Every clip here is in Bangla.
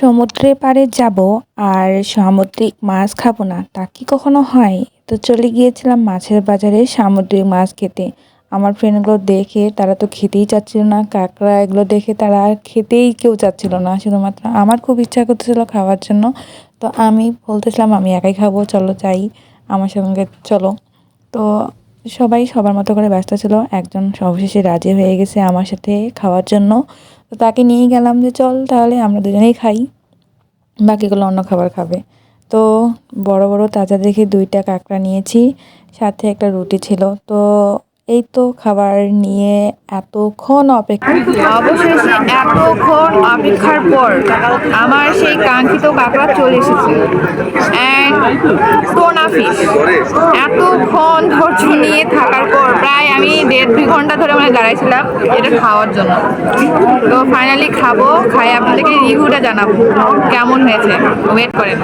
সমুদ্রের পাড়ে যাব আর সামুদ্রিক মাছ খাবো না তা কি কখনো হয়? তো চলে গিয়েছিলাম মাছের বাজারে সামুদ্রিক মাছ খেতে। আমার ফ্রেন্ডগুলো দেখে তারা তো খেতেই চাচ্ছিল না, কাঁকড়া এগুলো দেখে তারা আর খেতেই কেউ চাচ্ছিল না, শুধুমাত্র আমার খুব ইচ্ছা করতেছিল খাওয়ার জন্য। তো আমি বলতেছিলাম আমি একাই খাবো, চলো যাই, আমার সঙ্গে চলো। তো সবাই সবার মতো করে ব্যস্ত ছিল, একজন অবশেষে রাজি হয়ে গেছে আমার সাথে খাওয়ার জন্য। তো তাকে নিয়ে গেলাম যে চল তাহলে আমরা দুজনেই খাই, বাকিগুলো অন্য খাবার খাবে। তো বড় বড় তাজা দেখে 2টা কাঁকড়া নিয়েছি, সাথে একটা রুটি ছিল। তো এই তো খাবার নিয়ে এতক্ষণ অপেক্ষা, অবশেষে এতক্ষণ অপেক্ষার পর আমার সেই কাঙ্ক্ষিত কাঁকড়া চলে এসেছে। And tuna fish. এতক্ষণ ধৈর্য নিয়ে থাকার পর প্রায় আমি 1.5-2 ঘন্টা ধরে মানে দাঁড়াইছিলাম এটা খাওয়ার জন্য। তো ফাইনালি খাবো, খাই আপনাদেরকে রিভিউটা জানাবো কেমন হয়েছে। ওয়েট করেন।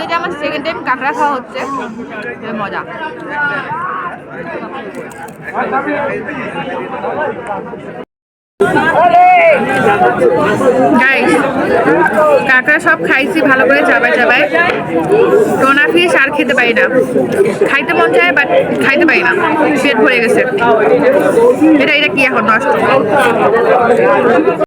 এটা আমার সেকেন্ড টাইম কাঁকড়া খাওয়া হচ্ছে, মজা। কাঁকড়া সব খাইছি ভালো করে চাবাই চাবাই, টোনা ফিশ আর খেতে পারি না। খাইতে মন চায় বাট খাইতে পারি না, পেট ভরে গেছে। এটা কি এখন নষ্ট?